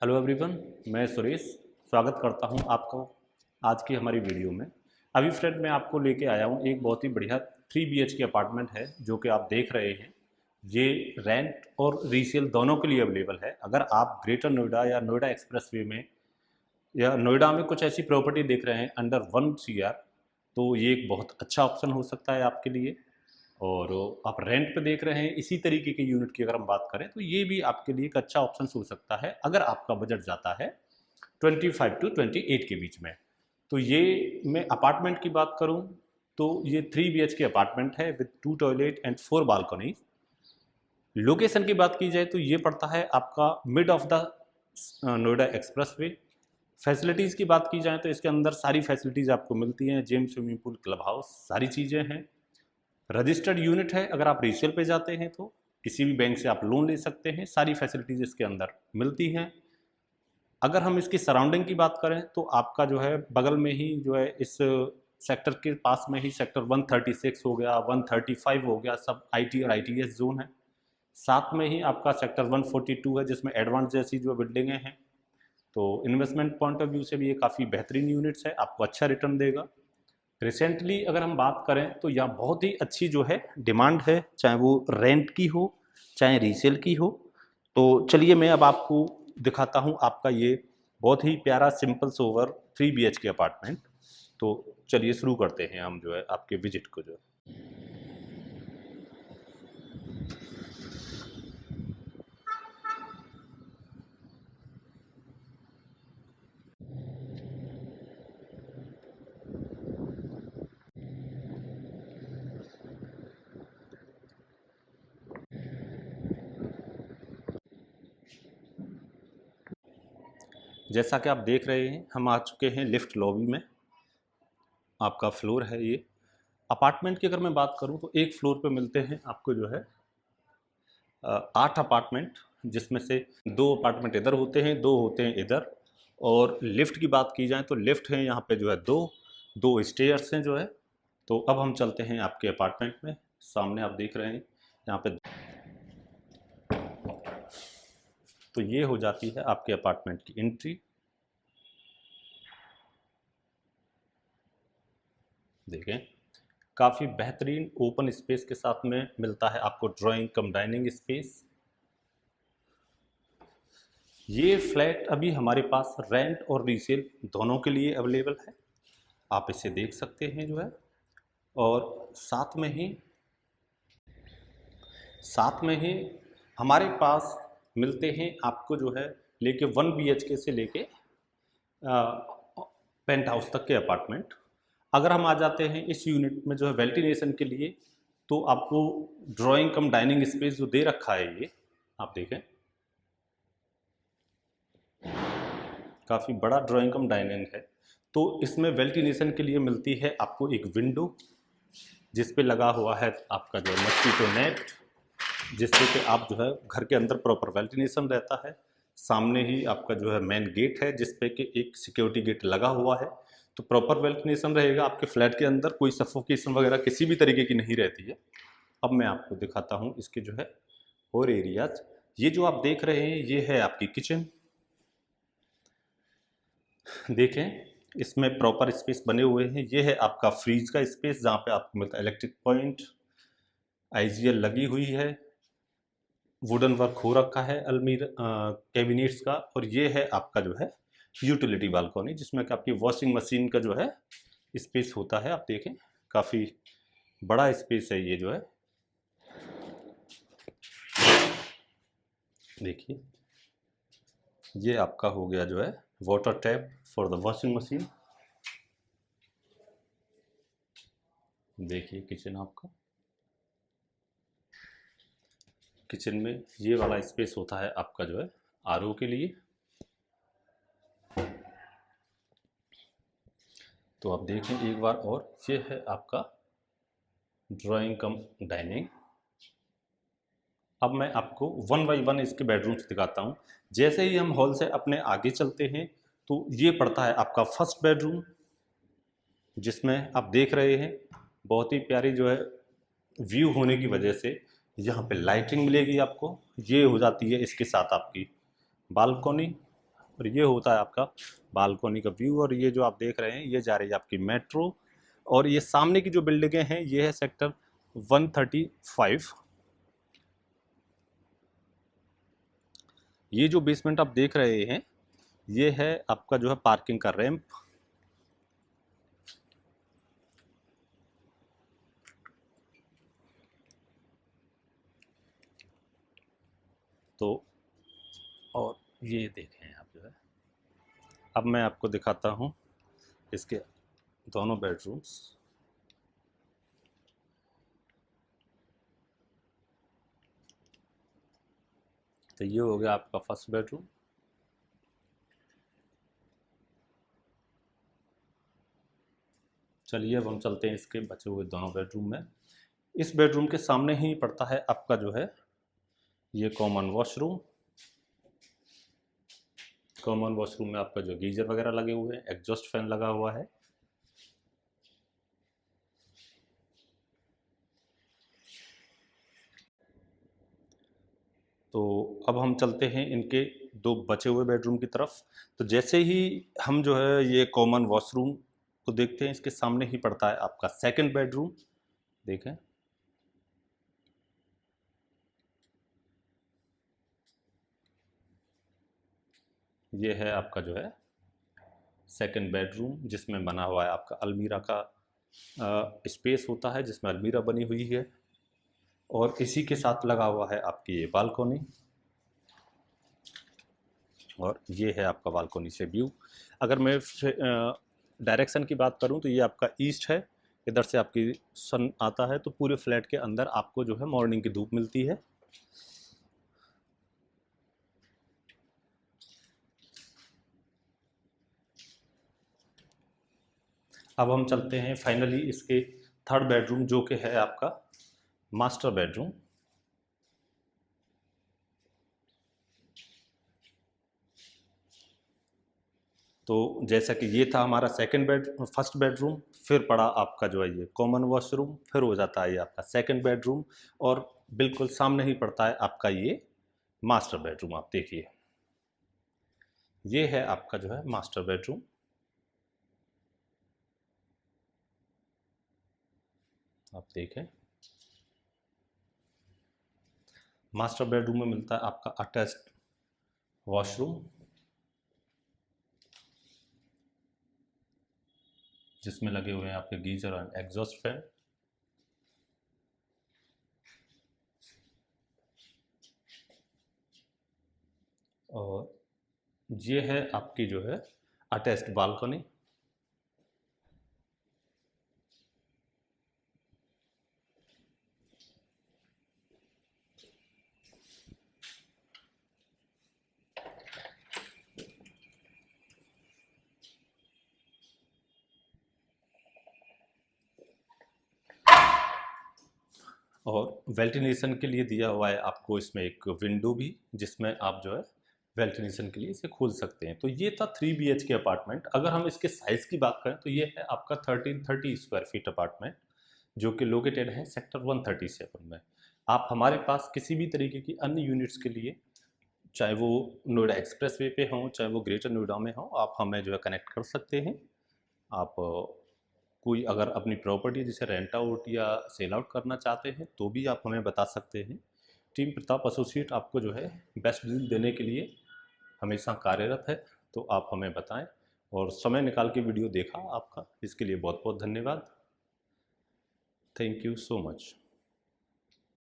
Hello everyone, मैं सुरेश स्वागत करता हूं आपको आज की हमारी वीडियो में। अभी फ्रेंड मैं आपको लेके आया हूं एक बहुत ही बढ़िया 3 BHK अपार्टमेंट है जो कि आप देख रहे हैं। ये रेंट और रीसेल दोनों के लिए अवेलेबल है। अगर आप ग्रेटर नोएडा या नोएडा एक्सप्रेसवे में या नोएडा में कुछ ऐसी प्रॉपर्टी देख रहे हैं अंडर 1 CR, तो ये एक बहुत अच्छा ऑप्शन हो सकता है आपके लिए। और आप रेंट पे देख रहे हैं इसी तरीके के यूनिट की अगर हम बात करें तो ये भी आपके लिए एक अच्छा ऑप्शन हो सकता है अगर आपका बजट जाता है 25 टू 28 के बीच में। तो ये मैं अपार्टमेंट की बात करूं तो ये 3 BHK अपार्टमेंट है with 2 toilet and 4 balcony. Location की बात की जाए तो ये पड़ता है आपका mid of the Noida expressway. Facilities की बात की जाए तो इसके अंदर सारी फैसिलिटीज़ आपको मिलती हैं, gym, swimming pool, club house, सारी चीज़ें हैं। रजिस्टर्ड यूनिट है। अगर आप रीसेल पे जाते हैं तो किसी भी बैंक से आप लोन ले सकते हैं, सारी फैसिलिटीज़ इसके अंदर मिलती हैं। अगर हम इसकी सराउंडिंग की बात करें तो आपका जो है बगल में ही जो है इस सेक्टर के पास में ही सेक्टर 136 हो गया, 135 हो गया, सब IT और ITS जोन है। साथ में ही आपका सेक्टर 142 है जिसमें एडवांस जैसी जो बिल्डिंगें हैं। तो इन्वेस्टमेंट पॉइंट ऑफ व्यू से भी ये काफ़ी बेहतरीन यूनिट्स है, आपको अच्छा रिटर्न देगा। रिसेंटली अगर हम बात करें तो यहाँ बहुत ही अच्छी जो है डिमांड है, चाहे वो रेंट की हो चाहे रीसेल की हो। तो चलिए मैं अब आपको दिखाता हूँ आपका ये बहुत ही प्यारा सिंपल सोवर 3 BHK अपार्टमेंट। तो चलिए शुरू करते हैं हम जो है आपके विजिट को जो है। जैसा कि आप देख रहे हैं हम आ चुके हैं लिफ्ट लॉबी में। आपका फ्लोर है ये। अपार्टमेंट की अगर मैं बात करूं तो एक फ्लोर पे मिलते हैं आपको जो है 8 अपार्टमेंट, जिसमें से 2 अपार्टमेंट इधर होते हैं, 2 होते हैं इधर। और लिफ्ट की बात की जाए तो लिफ्ट है यहाँ पे जो है दो दो स्टेयर्स हैं जो है। तो अब हम चलते हैं आपके अपार्टमेंट में। सामने आप देख रहे हैं यहाँ पे, तो ये हो जाती है आपके अपार्टमेंट की एंट्री। देखें काफ़ी बेहतरीन ओपन स्पेस के साथ में मिलता है आपको ड्राइंग कम डाइनिंग स्पेस। ये फ्लैट अभी हमारे पास रेंट और रीसेल दोनों के लिए अवेलेबल है, आप इसे देख सकते हैं जो है। और साथ में ही हमारे पास मिलते हैं आपको जो है लेके 1 BHK से लेके पेंट हाउस तक के अपार्टमेंट। अगर हम आ जाते हैं इस यूनिट में जो है वेंटिलेशन के लिए, तो आपको ड्राइंग कम डाइनिंग स्पेस जो दे रखा है ये आप देखें, काफ़ी बड़ा ड्राइंग कम डाइनिंग है। तो इसमें वेंटिलेशन के लिए मिलती है आपको एक विंडो जिस पे लगा हुआ है आपका जो मस्कीटो नेट, जिससे कि आप जो है घर के अंदर प्रॉपर वेंटिलेशन रहता है। सामने ही आपका जो है मेन गेट है जिस पे कि एक सिक्योरिटी गेट लगा हुआ है। तो प्रॉपर वेंटिलेशन रहेगा आपके फ्लैट के अंदर, कोई सफोकेशन वगैरह किसी भी तरीके की नहीं रहती है। अब मैं आपको दिखाता हूँ इसके जो है और एरियाज। ये जो आप देख रहे हैं ये है आपकी किचन। देखें इसमें प्रॉपर स्पेस बने हुए हैं। ये है आपका फ्रीज का स्पेस जहाँ पे आपको मिलता है इलेक्ट्रिक पॉइंट, IGL लगी हुई है, वुडन वर्क हो रखा है अलमीरा कैबिनेट्स का। और ये है आपका जो है यूटिलिटी बालकनी जिसमें कि आपकी वॉशिंग मशीन का जो है स्पेस होता है। आप देखें काफ़ी बड़ा स्पेस है ये जो है। देखिए ये आपका हो गया जो है water tap for the washing machine. देखिए किचन आपका, किचन में ये वाला स्पेस होता है आपका जो है RO के लिए। तो आप देखें एक बार और, ये है आपका ड्राइंग कम डाइनिंग। अब मैं आपको 1 बाई 1 इसके बेडरूम्स दिखाता हूँ। जैसे ही हम हॉल से अपने आगे चलते हैं तो ये पड़ता है आपका फर्स्ट बेडरूम, जिसमें आप देख रहे हैं बहुत ही प्यारी जो है व्यू होने की वजह से यहाँ पे लाइटिंग मिलेगी आपको। ये हो जाती है इसके साथ आपकी बालकनी। और ये होता है आपका बालकोनी का व्यू। और ये जो आप देख रहे हैं ये जा रही है आपकी मेट्रो। और ये सामने की जो बिल्डिंगें हैं ये है सेक्टर 135। ये जो बेसमेंट आप देख रहे हैं ये है आपका जो है पार्किंग का रैंप। तो और ये देखें आप जो है, अब मैं आपको दिखाता हूँ इसके दोनों बेडरूम्स। तो ये हो गया आपका फर्स्ट बेडरूम। चलिए अब हम चलते हैं इसके बचे हुए दोनों बेडरूम में। इस बेडरूम के सामने ही पड़ता है आपका जो है ये कॉमन वॉशरूम। कॉमन वॉशरूम में आपका जो गीजर वगैरह लगे हुए हैं, एग्जॉस्ट फैन लगा हुआ है। तो अब हम चलते हैं इनके दो बचे हुए बेडरूम की तरफ। तो जैसे ही हम जो है ये कॉमन वॉशरूम को देखते हैं, इसके सामने ही पड़ता है आपका सेकंड बेडरूम। देखें, ये है आपका जो है सेकंड बेडरूम, जिसमें बना हुआ है आपका अलमीरा का स्पेस होता है, जिसमें अलमीरा बनी हुई है। और इसी के साथ लगा हुआ है आपकी ये बालकोनी। और ये है आपका बालकोनी से व्यू। अगर मैं डायरेक्शन की बात करूं तो ये आपका ईस्ट है। इधर से आपकी सन आता है तो पूरे फ्लैट के अंदर आपको जो है मॉर्निंग की धूप मिलती है। अब हम चलते हैं फाइनली इसके थर्ड बेडरूम, जो कि है आपका मास्टर बेडरूम। तो जैसा कि ये था हमारा फर्स्ट बेडरूम, फिर पड़ा आपका जो है ये कॉमन वॉशरूम, फिर हो जाता है ये आपका सेकंड बेडरूम, और बिल्कुल सामने ही पड़ता है आपका ये मास्टर बेडरूम। आप देखिए, ये है आपका जो है मास्टर बेडरूम। आप देखें, मास्टर बेडरूम में मिलता है आपका अटैच्ड वॉशरूम, जिसमें लगे हुए हैं आपके गीजर और एग्जॉस्ट फैन। और ये है आपकी जो है अटैच्ड बालकनी। और वेंटिलेशन के लिए दिया हुआ है आपको इसमें एक विंडो भी, जिसमें आप जो है वेंटिलेशन के लिए इसे खोल सकते हैं। तो ये था 3 BHK अपार्टमेंट। अगर हम इसके साइज़ की बात करें तो ये है आपका 1330 स्क्वायर फीट अपार्टमेंट, जो कि लोकेटेड है सेक्टर 137 में। आप हमारे पास किसी भी तरीके की अन्य यूनिट्स के लिए, चाहे वो नोएडा एक्सप्रेस वे पे हों, चाहे वो ग्रेटर नोएडा में हों, आप हमें जो है कनेक्ट कर सकते हैं। आप कोई अगर अपनी प्रॉपर्टी जिसे रेंट आउट या सेल आउट करना चाहते हैं तो भी आप हमें बता सकते हैं। टीम प्रताप एसोसिएट आपको जो है बेस्ट डील देने के लिए हमेशा कार्यरत है। तो आप हमें बताएं, और समय निकाल के वीडियो देखा आपका, इसके लिए बहुत बहुत धन्यवाद। Thank you so much.